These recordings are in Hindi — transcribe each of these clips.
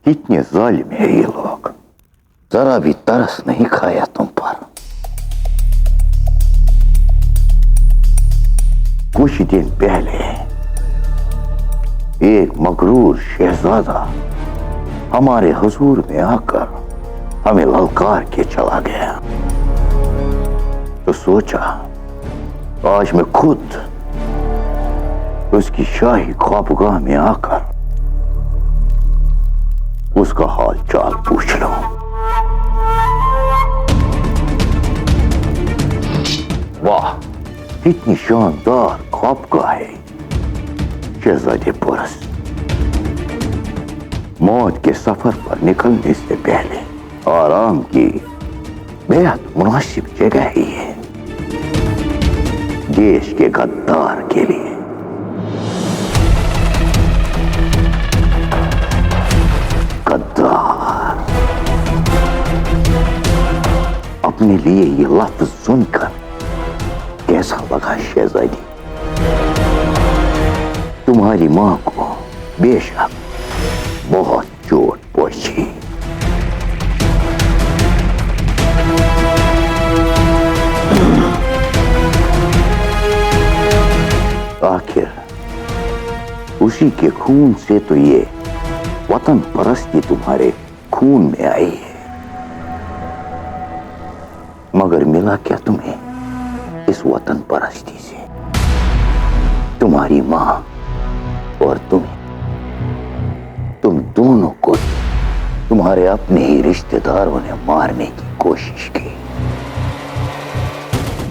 कितने जालिम है ये लोग, जरा भी तरस नहीं खाया तुम पर। कुछ दिन पहले एक मगरूर शहजादा हमारे हुजूर में आकर हमें ललकार के चला गया। तो सोचा आज मैं खुद उसकी शाही ख्वाबगाह में आकर उसका हाल चाल पूछ लो। वाह, कितनी शानदार ख्वाबगाह है शहजादे पोरस। मौत के सफर पर निकलने से पहले आराम की बेहद मुनासिब जगह ही है देश के गद्दार के लिए। गद्दार। अपने लिए ये लफ्ज सुनकर कैसा लगा शहजादी? तुम्हारी मां को बेशक बहुत चोट पहुंची। आखिर उसी के खून से तो ये वतन परस्ती तुम्हारे खून में आई है। मगर मिला क्या तुम्हें इस वतन परस्ती से? तुम्हारी मां और तुम दोनों को तुम्हारे अपने ही रिश्तेदारों ने मारने की कोशिश की।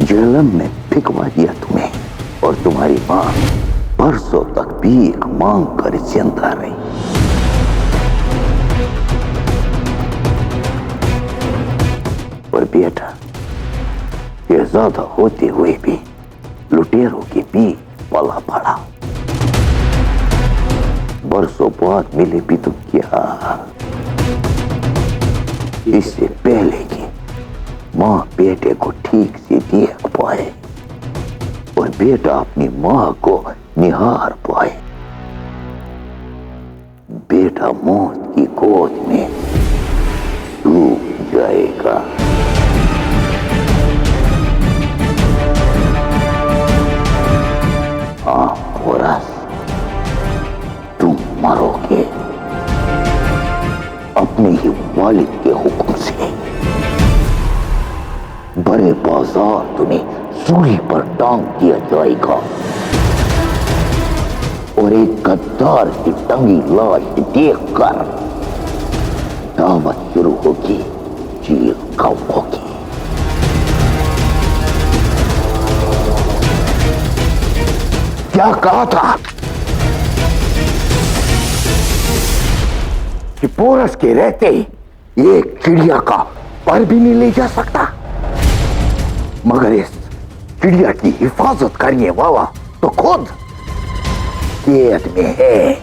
जहलम में फिकवा दिया तुम्हें और तुम्हारी मां बरसों तक भीख मांग कर जिंदा रही। और बेटा, शहजादा होते हुए भी लुटेरों के बीच पला पड़ा। बरसों बाद मिले भी तो क्या, इससे पहले कि मां बेटे को ठीक से देख पाए और बेटा अपनी मां को निहार पाए, बेटा मौत की गोद में डूब जाएगा। हाँ पोरस, तुम मरोगे अपने ही वालिद के हुक्म से। बड़े बाजार तुम्हें सूली पर टांग दिया जाएगा और एक गद्दार की टंगी लाश देखकर दावत शुरू होगी, चील कौमों की। क्या कहा था कि पोरस के रहते एक चिड़िया का पर भी नहीं ले जा सकता? मगर इस चिड़िया की हिफाजत करने वाला तो खुद कैद में है।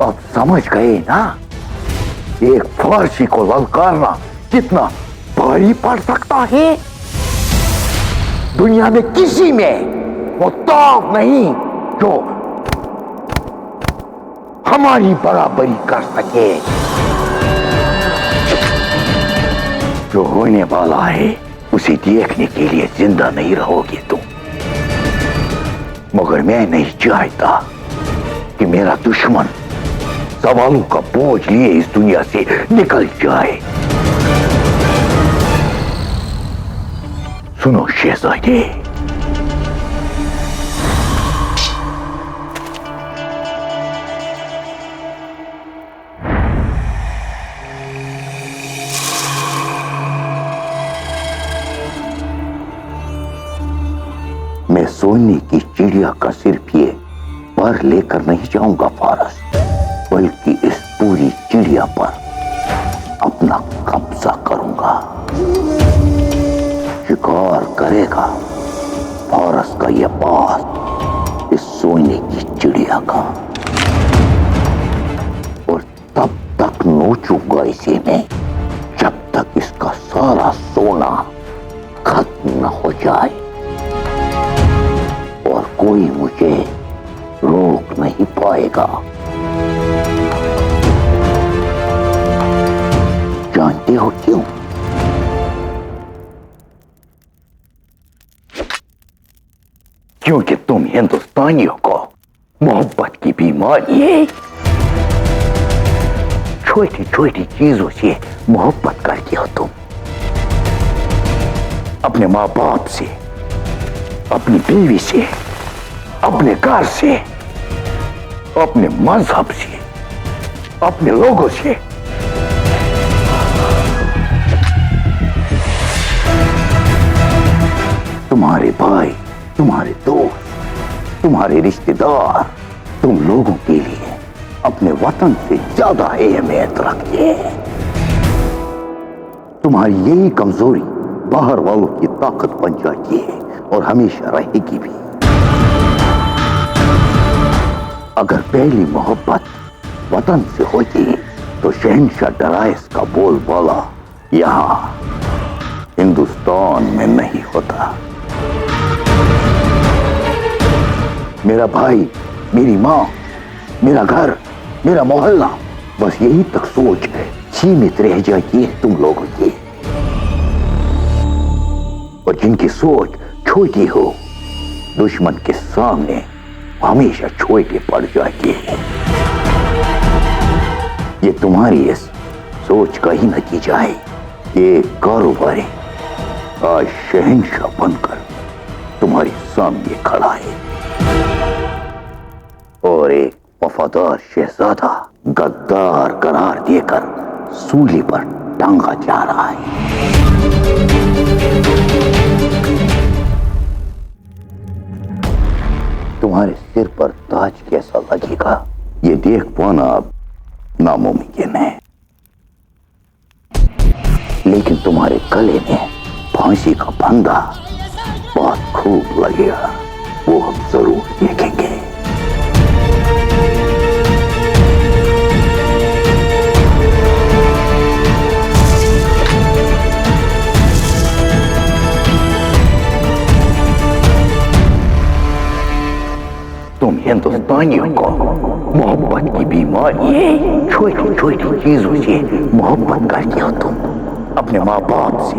अब समझ गए ना एक फारसी को ललकारना कितना भारी पड़ सकता है? दुनिया में किसी में वो ताकत नहीं जो हमारी बराबरी कर सके। जो होने वाला है उसे देखने के लिए जिंदा नहीं रहोगे तुम। मगर मैं नहीं चाहता कि मेरा दुश्मन सवालों का बोझ लिए इस दुनिया से निकल जाए। सुनो शहजादे, मैं सोने की चिड़िया का सिर्फ ये पर लेकर नहीं जाऊंगा फारस, बल्कि इस पूरी चिड़िया पर अपना कब्जा करूंगा। शिकार करेगा फारस का ये बात इस सोने की चिड़िया का, और तब तक नोचूंगा इसे मैं जब तक इसका सारा सोना खत्म न हो जाए और कोई मुझे रोक नहीं पाएगा। जानते हो क्यों? क्योंकि तुम हिंदुस्तानियों को मोहब्बत की बीमारी है। छोटी छोटी चीजों से मोहब्बत करते हो तुम। अपने माँ बाप से, अपनी बीवी से, अपने घर से, अपने मजहब से, अपने लोगों से। तुम्हारे भाई, तुम्हारे दोस्त, तुम्हारे रिश्तेदार तुम लोगों के लिए अपने वतन से ज्यादा अहमियत रखते हैं। तुम्हारी यही कमजोरी बाहर वालों की ताकत बन जाती है और हमेशा रहेगी भी। अगर पहली मोहब्बत वतन से होती तो शहंशाह डराइस का बोलबाला यहां हिंदुस्तान में नहीं होता। मेरा भाई, मेरी माँ, मेरा घर, मेरा मोहल्ला, बस यही तक सोच सीमित रह जाती है तुम लोगों की। और जिनकी सोच छोटी हो, दुश्मन के सामने हमेशा छोटे पड़ जाती है। ये तुम्हारी इस सोच का ही नतीजा है। ये कारोबारी आज शहंशाह बनकर तुम्हारे सामने खड़ा है और एक वफादार शहजादा गद्दार करार देकर सूली पर टांगा जा रहा है। तुम्हारे सिर पर ताज कैसा लगेगा ये देख पाना अब नामुमकिन है, लेकिन तुम्हारे गले में फांसी का फंदा बहुत खूब लगेगा, वो हम जरूर देखेंगे। तुम हिंदुस्तानियों को मोहब्बत की बीमारी है। छोटी छोटी चीजों से मोहब्बत करते हो तुम। अपने माँ बाप से,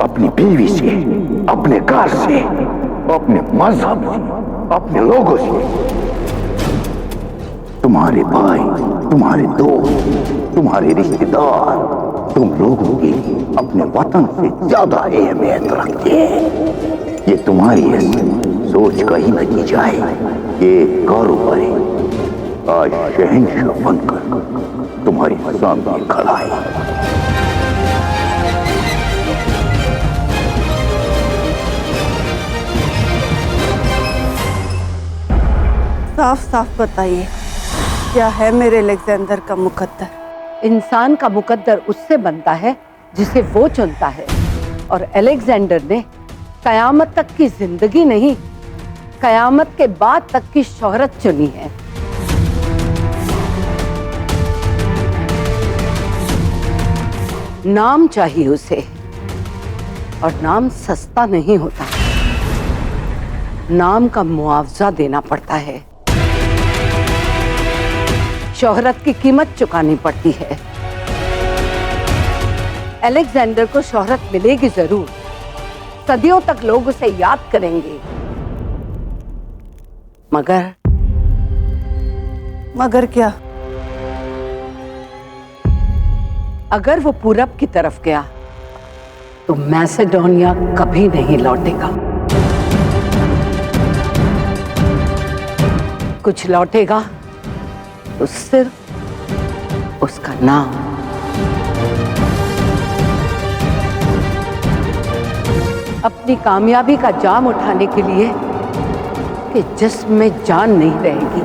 अपनी बीवी से, अपने घर से, अपने मजहब से, अपने लोगों से। तुम्हारे भाई, तुम्हारे दोस्त, तुम्हारे रिश्तेदार तुम लोगों की अपने वतन से ज्यादा अहमियत रखते हैं। ये तुम्हारी इस सोच का ही नतीजा है। ये कारोबारी आज शहंशाह बनकर तुम्हारे सामने खड़ा है। साफ साफ बताइए, क्या है मेरे अलेक्जेंडर का मुकद्दर? इंसान का मुकद्दर उससे बनता है जिसे वो चुनता है, और अलेक्जेंडर ने कयामत तक की जिंदगी नहीं, कयामत के बाद तक की शोहरत चुनी है। नाम चाहिए उसे, और नाम सस्ता नहीं होता। नाम का मुआवजा देना पड़ता है, शोहरत की कीमत चुकानी पड़ती है। अलेक्जेंडर को शोहरत मिलेगी जरूर, सदियों तक लोग उसे याद करेंगे, मगर क्या? अगर वो पूरब की तरफ गया तो मैसेडोनिया कभी नहीं लौटेगा। कुछ लौटेगा तो सिर्फ उसका नाम। अपनी कामयाबी का जाम उठाने के लिए कि जिस्म में जान नहीं रहेगी,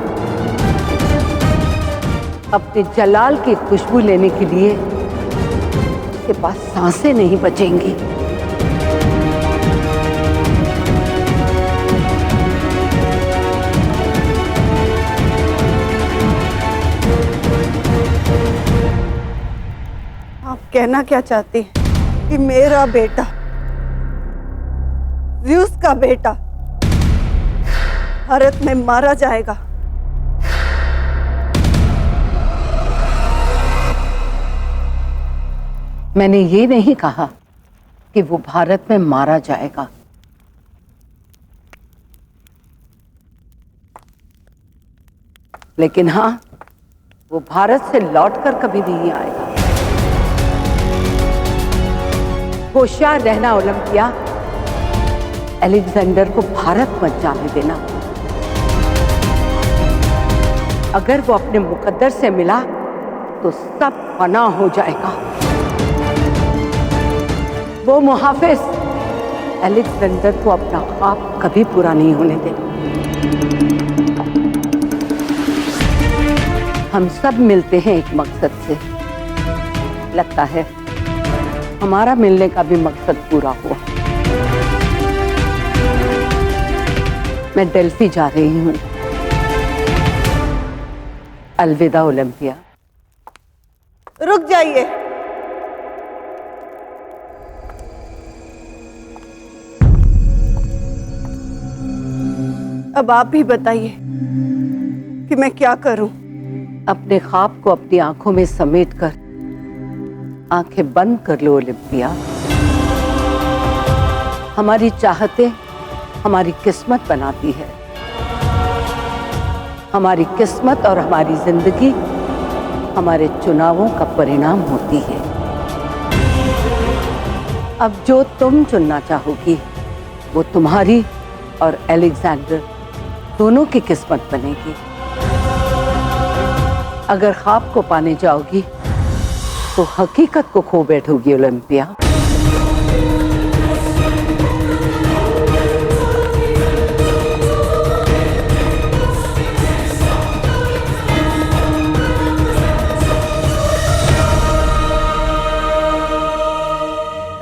अपने जलाल की खुशबू लेने के लिए उसके पास सांसें नहीं बचेंगी। आप कहना क्या चाहती हैं कि मेरा बेटा, ज़्यूस का बेटा, भारत में मारा जाएगा? मैंने ये नहीं कहा कि वो भारत में मारा जाएगा। लेकिन हाँ, वो भारत से लौटकर कभी नहीं आएगा। होशियार रहना ओलंपिया, अलेक्जेंडर को भारत मत जाने देना। अगर वो अपने मुकद्दर से मिला तो सब फना हो जाएगा। वो मुहाफिज अलेक्जेंडर को अपना ख्वाब कभी पूरा नहीं होने देगा। हम सब मिलते हैं एक मकसद से। लगता है हमारा मिलने का भी मकसद पूरा हुआ। मैं डेल्फी जा रही हूं। अलविदा ओलंपिया। रुक जाइए। अब आप ही बताइए कि मैं क्या करूं। अपने ख्वाब को अपनी आंखों में समेटकर आंखें बंद कर लो ओलंपिया। हमारी चाहतें हमारी किस्मत बनाती है। हमारी किस्मत और हमारी जिंदगी हमारे चुनावों का परिणाम होती है। अब जो तुम चुनना चाहोगी वो तुम्हारी और अलेक्जेंडर दोनों की किस्मत बनेगी। अगर ख्वाब को पाने जाओगी तो हकीकत को खो बैठोगी ओलंपिया।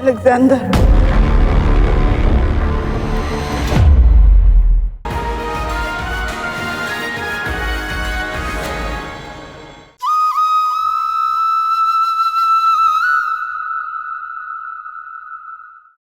अलेक्जेंडर,